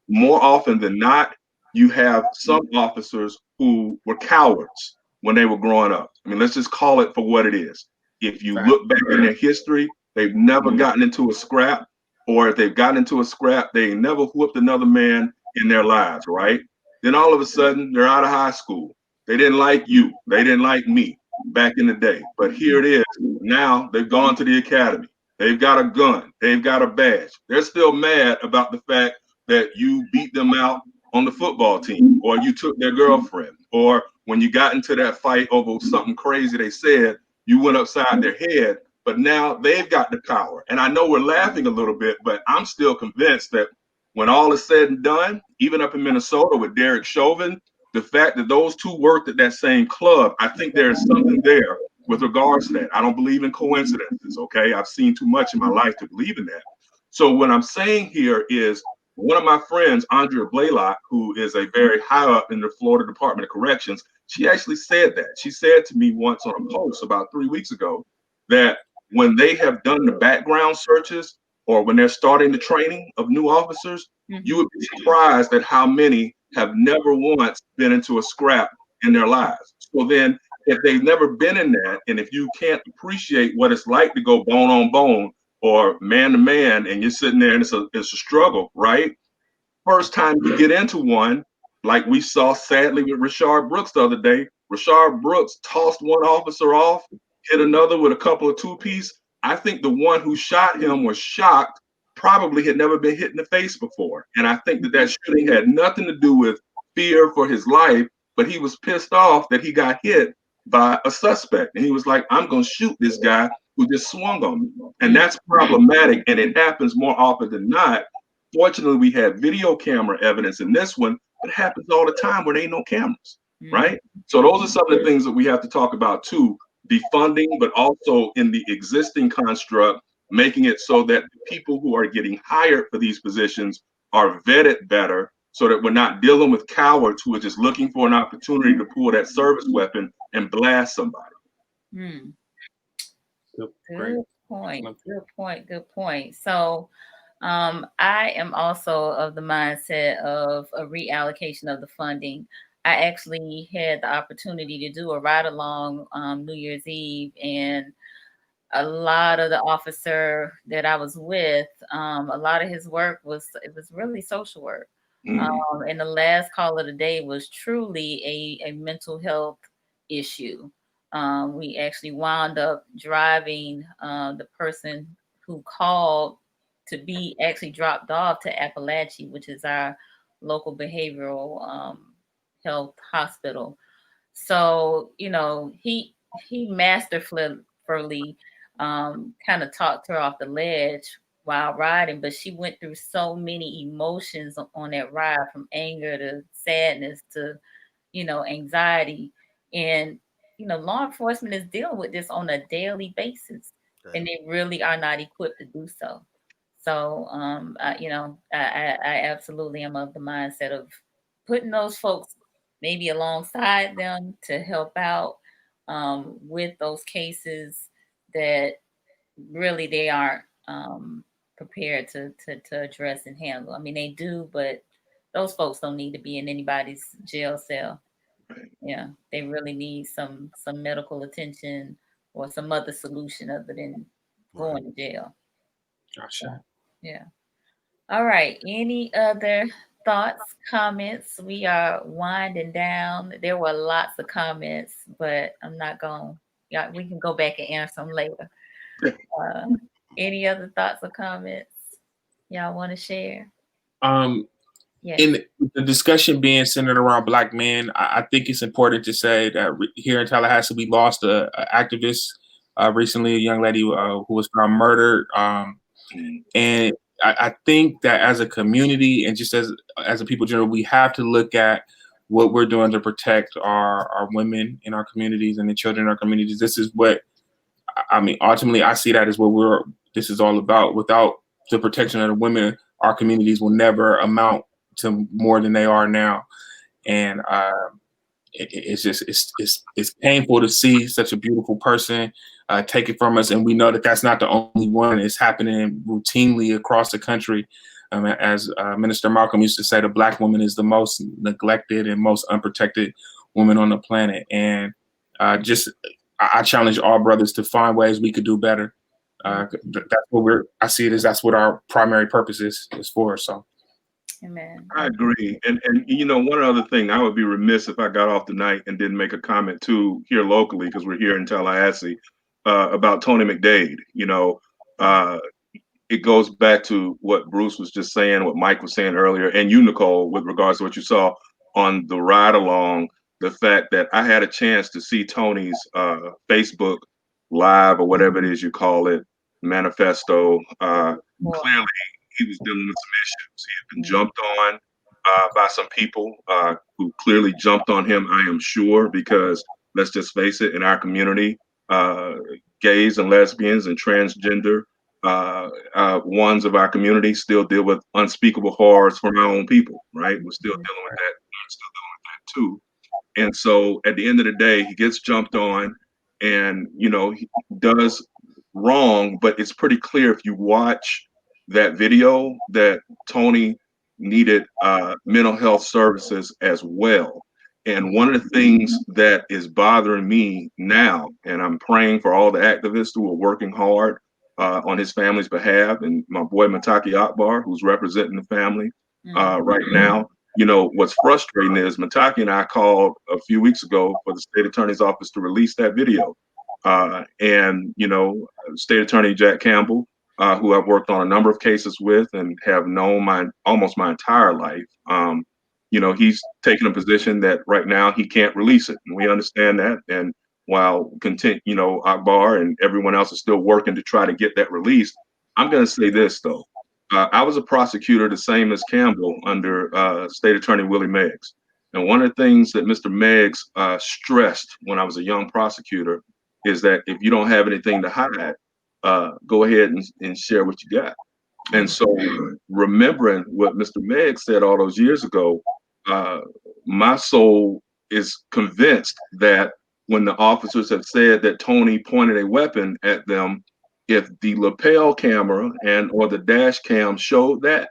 more often than not, you have some officers who were cowards. when they were growing up. I mean, let's just call it for what it is. If you look back in their history, they've never gotten into a scrap, or if they've gotten into a scrap, they never whooped another man in their lives, right? Then all of a sudden, they're out of high school. They didn't like you. They didn't like me back in the day. But here it is. Now they've gone to the academy. They've got a gun. They've got a badge. They're still mad about the fact that you beat them out on the football team, or you took their girlfriend, or when you got into that fight over something crazy they said, you went upside their head. But now they've got the power. And I know we're laughing a little bit, but I'm still convinced that when all is said and done, even up in Minnesota with Derek Chauvin, the fact that those two worked at that same club, I think there is something there with regards to that. I don't believe in coincidences, okay? I've seen too much in my life to believe in that. So what I'm saying here is one of my friends, Andrea Blaylock, who is a very high up in the Florida Department of Corrections, she actually said that. She said to me once on a post about 3 weeks ago that when they have done the background searches or when they're starting the training of new officers, you would be surprised at how many have never once been into a scrap in their lives. So then if they've never been in that, and if you can't appreciate what it's like to go bone on bone or man to man, and you're sitting there and it's a struggle, right? First time you get into one, like we saw sadly with Rashard Brooks the other day, Rashard Brooks tossed one officer off, hit another with a couple of two-piece. I think the one who shot him was shocked, probably had never been hit in the face before. And I think that shooting had nothing to do with fear for his life, but he was pissed off that he got hit by a suspect. And he was like, I'm going to shoot this guy who just swung on me. And that's problematic. And it happens more often than not. Fortunately, we had video camera evidence in this one, but it happens all the time where there ain't no cameras, right? So those are some of the things that we have to talk about too, defunding, but also in the existing construct, making it so that the people who are getting hired for these positions are vetted better so that we're not dealing with cowards who are just looking for an opportunity to pull that service weapon and blast somebody. Good point. Good point. Good point. So I am also of the mindset of a reallocation of the funding. I actually had the opportunity to do a ride along New Year's Eve, and a lot of the officer that I was with, a lot of his work was really social work. And the last call of the day was truly a mental health issue. We actually wound up driving the person who called to be actually dropped off to Appalachia, which is our local behavioral health hospital. So, he masterfully kind of talked her off the ledge while riding, but she went through so many emotions on that ride, from anger to sadness to, anxiety. And, law enforcement is dealing with this on a daily basis, and they really are not equipped to do so. So, I absolutely am of the mindset of putting those folks maybe alongside them to help out with those cases that really they aren't prepared to address and handle. I mean, they do, but those folks don't need to be in anybody's jail cell. Yeah, they really need some medical attention or some other solution other than going to jail. Gotcha. Yeah. All right. Any other thoughts, comments? We are winding down. There were lots of comments, but I'm not going. Yeah, we can go back and answer them later. Any other thoughts or comments y'all want to share? Yes. In the discussion being centered around Black men, I think it's important to say that here in Tallahassee, we lost an activist recently, a young lady who was found murdered. And I think that as a community and just as a people in general, we have to look at what we're doing to protect our women in our communities and the children in our communities. This is what, I mean, ultimately, I see that as what this is all about. Without the protection of the women, our communities will never amount to more than they are now. And it's painful to see such a beautiful person taken from us. And we know that that's not the only one. It's happening routinely across the country. As Minister Malcolm used to say, the Black woman is the most neglected and most unprotected woman on the planet. And I challenge all brothers to find ways we could do better. That's what I see it as. That's what our primary purpose is for. So, Amen. I agree. And one other thing, I would be remiss if I got off tonight and didn't make a comment too here locally, because we're here in Tallahassee, about Tony McDade. It goes back to what Bruce was just saying, what Mike was saying earlier, and you, Nicole, with regards to what you saw on the ride along, the fact that I had a chance to see Tony's Facebook live, or whatever it is you call it, manifesto. Clearly, he was dealing with some issues. He had been jumped on by some people who clearly jumped on him, I am sure, because let's just face it, in our community, gays and lesbians and transgender ones of our community still deal with unspeakable horrors from our own people, right? We're still dealing with that. We're still dealing with that too. And so at the end of the day, he gets jumped on, and he does wrong, but it's pretty clear if you watch that video that Tony needed mental health services as well. And one of the things that is bothering me now, and I'm praying for all the activists who are working hard on his family's behalf, and my boy Mataki Akbar, who's representing the family right now. What's frustrating is Mataki and I called a few weeks ago for the state attorney's office to release that video. And State Attorney Jack Campbell, who I've worked on a number of cases with and have known almost my entire life, he's taken a position that right now he can't release it. And we understand that. And while Akbar and everyone else is still working to try to get that released, I'm going to say this, though. I was a prosecutor, the same as Campbell, under State Attorney Willie Meggs. And one of the things that Mr. Meggs stressed when I was a young prosecutor is that if you don't have anything to hide, go ahead and share what you got. And so, remembering what Mr. Meggs said all those years ago, my soul is convinced that when the officers have said that Tony pointed a weapon at them, if the lapel camera or the dash cam showed that,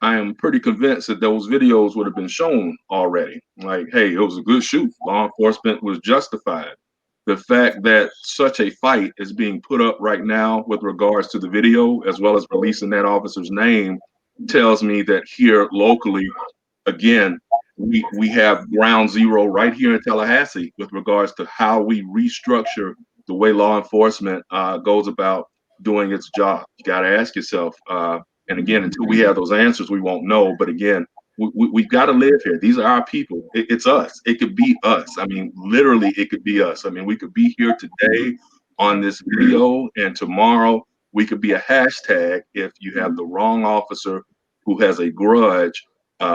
I am pretty convinced that those videos would have been shown already. Like, hey, it was a good shoot. Law enforcement was justified. The fact that such a fight is being put up right now with regards to the video, as well as releasing that officer's name, tells me that here locally, again, we have ground zero right here in Tallahassee with regards to how we restructure the way law enforcement goes about doing its job. You got to ask yourself, and again, until we have those answers, we won't know. But again, we've got to live here. These are our people. It's us. It could be us. I mean, literally, it could be us. I mean, we could be here today on this video, and tomorrow we could be a hashtag if you have the wrong officer who has a grudge,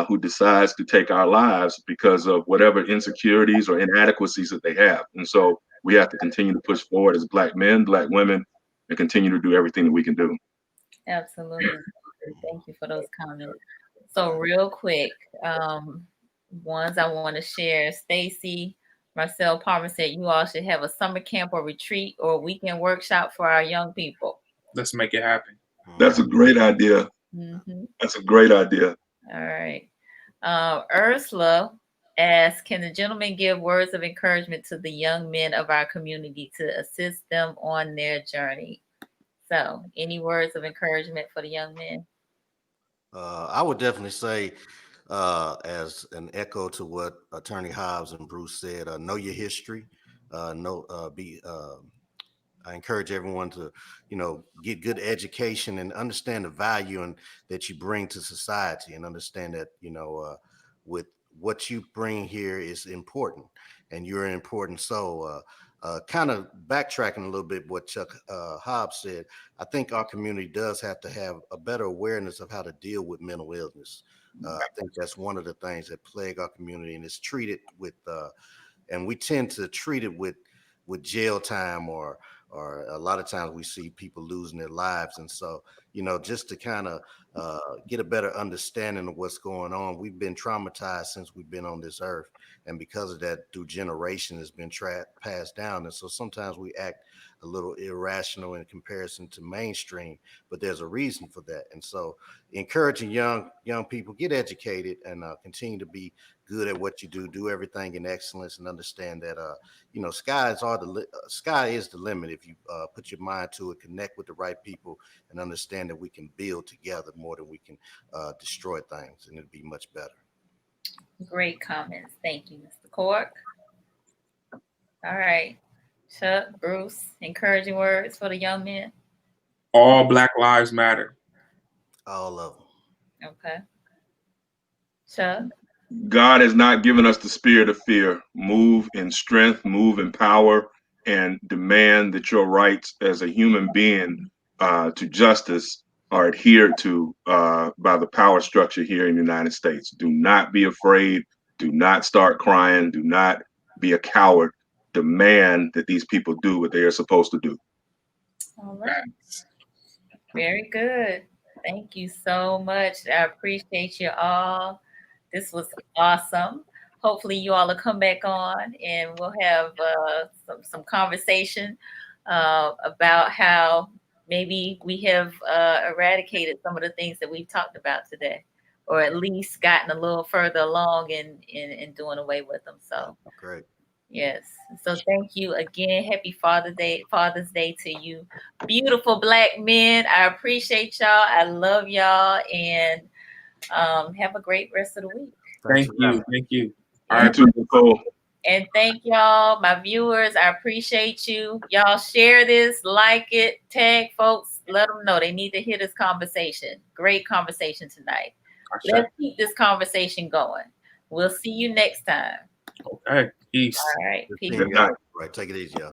who decides to take our lives because of whatever insecurities or inadequacies that they have. And so we have to continue to push forward as Black men, Black women, and continue to do everything that we can do. Absolutely. Thank you for those comments. So real quick, ones I want to share. Stacy Marcel Palmer said you all should have a summer camp or retreat or a weekend workshop for our young people. let's make it happen. That's a great idea. Mm-hmm. That's a great idea. All right. Ursula asks, can the gentleman give words of encouragement to the young men of our community to assist them on their journey? So any words of encouragement for the young men? I would definitely say, as an echo to what Attorney Hobbs and Bruce said, know your history. I encourage everyone to, get good education and understand the value and that you bring to society, and understand that, with what you bring here is important, and you're an important soul. Kind of backtracking a little bit what Chuck Hobbs said, I think our community does have to have a better awareness of how to deal with mental illness. I think that's one of the things that plague our community, and it's treated with, and we tend to treat it with jail time, or a lot of times we see people losing their lives. And so, just to kind of get a better understanding of what's going on. We've been traumatized since we've been on this earth. And because of that, through generations, it's been passed down. And so sometimes we act a little irrational in comparison to mainstream, but there's a reason for that. And so encouraging young people, get educated and continue to be good at what you do everything in excellence, and understand that sky is the limit if you put your mind to it, connect with the right people, and understand that we can build together more than we can destroy things, and it'll be much better. Great comments. Thank you, Mr. Cork. All right. Chuck, Bruce, encouraging words for the young men. All Black lives matter. All of them. Okay. Chuck. God has not given us the spirit of fear. Move in strength, move in power, and demand that your rights as a human being to justice are adhered to by the power structure here in the United States. Do not be afraid. Do not start crying. Do not be a coward. Demand that these people do what they are supposed to do. All right. Very good. Thank you so much. I appreciate you all. This was awesome. Hopefully you all will come back on and we'll have some conversation about how maybe we have eradicated some of the things that we've talked about today, or at least gotten a little further along in doing away with them. So great. Yes. So thank you again. Happy Father's Day to you, beautiful Black men. I appreciate y'all. I love y'all, and have a great rest of the week. Thank you. All right, too, Nicole. And thank y'all, my viewers. I appreciate you. Y'all share this, like it, tag folks, let them know they need to hear this conversation. Great conversation tonight. Let's keep this conversation going. We'll see you next time. Okay. Peace. All right. Peace. Good night. Right. Take it easy, y'all.